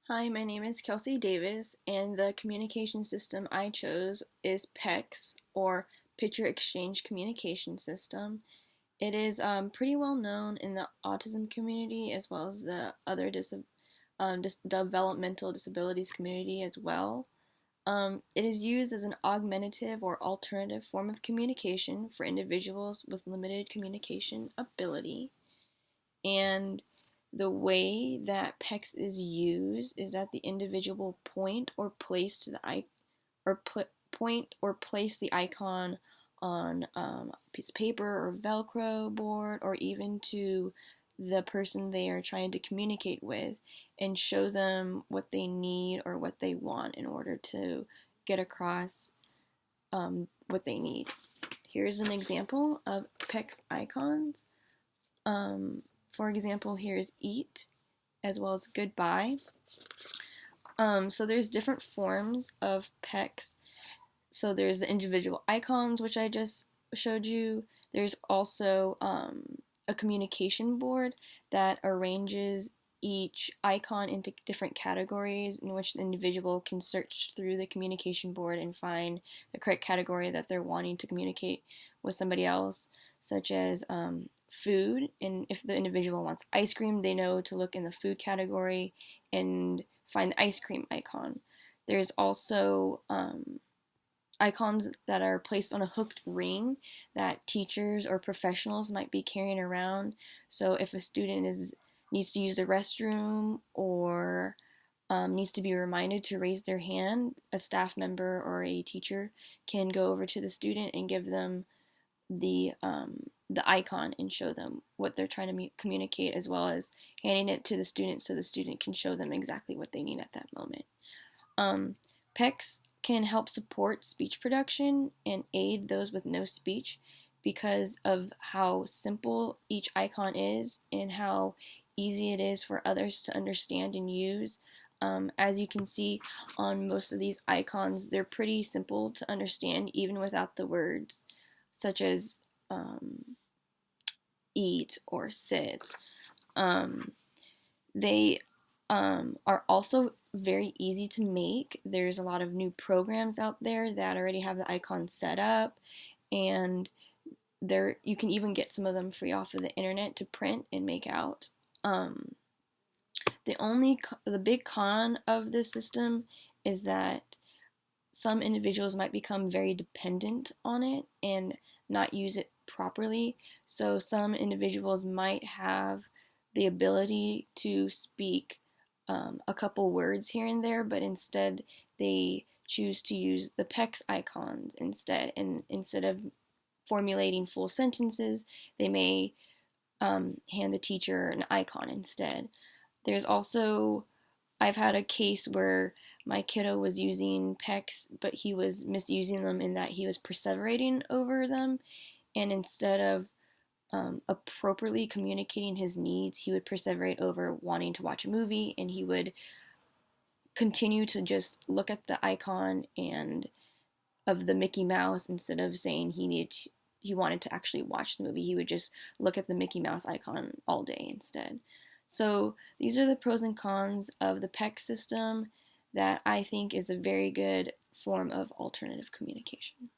Hi, my name is Kelsey Davis, and the communication system I chose is PECS, or Picture Exchange Communication System. It is pretty well known in the autism community as well as the other developmental disabilities community as well. It is used as an augmentative or alternative form of communication for individuals with limited communication ability. And the way that PECS is used is that the individual point or place to the point or place the icon on a piece of paper or Velcro board, or even to the person they are trying to communicate with, and show them what they need or what they want in order to get across what they need. Here's an example of PECS icons. For example, here's eat as well as goodbye. So there's different forms of PECS. So there's the individual icons, which I just showed you. There's also a communication board that arranges each icon into different categories in which the individual can search through the communication board and find the correct category that they're wanting to communicate with somebody else, such as food. And if the individual wants ice cream, they know to look in the food category and find the ice cream icon. There's also icons that are placed on a hooked ring that teachers or professionals might be carrying around. So if a student needs to use the restroom or needs to be reminded to raise their hand, a staff member or a teacher can go over to the student and give them the icon and show them what they're trying to communicate, as well as handing it to the student so the student can show them exactly what they need at that moment. PECS can help support speech production and aid those with no speech because of how simple each icon is and how easy it is for others to understand and use. As you can see on most of these icons, they're pretty simple to understand even without the words, such as eat or sit. They are also very easy to make. There's a lot of new programs out there that already have the icon set up, and you can even get some of them free off of the internet to print and make out. The big con of this system is that some individuals might become very dependent on it and not use it properly. So some individuals might have the ability to speak a couple words here and there, but instead they choose to use the PECS icons instead. And instead of formulating full sentences, they may hand the teacher an icon instead. There's also, I've had a case where my kiddo was using PECS, but he was misusing them in that he was perseverating over them, and instead of appropriately communicating his needs, he would perseverate over wanting to watch a movie, and he would continue to just look at the icon and of the Mickey Mouse instead of saying he wanted to actually watch the movie. He would just look at the Mickey Mouse icon all day instead. So these are the pros and cons of the PECS system that I think is a very good form of alternative communication.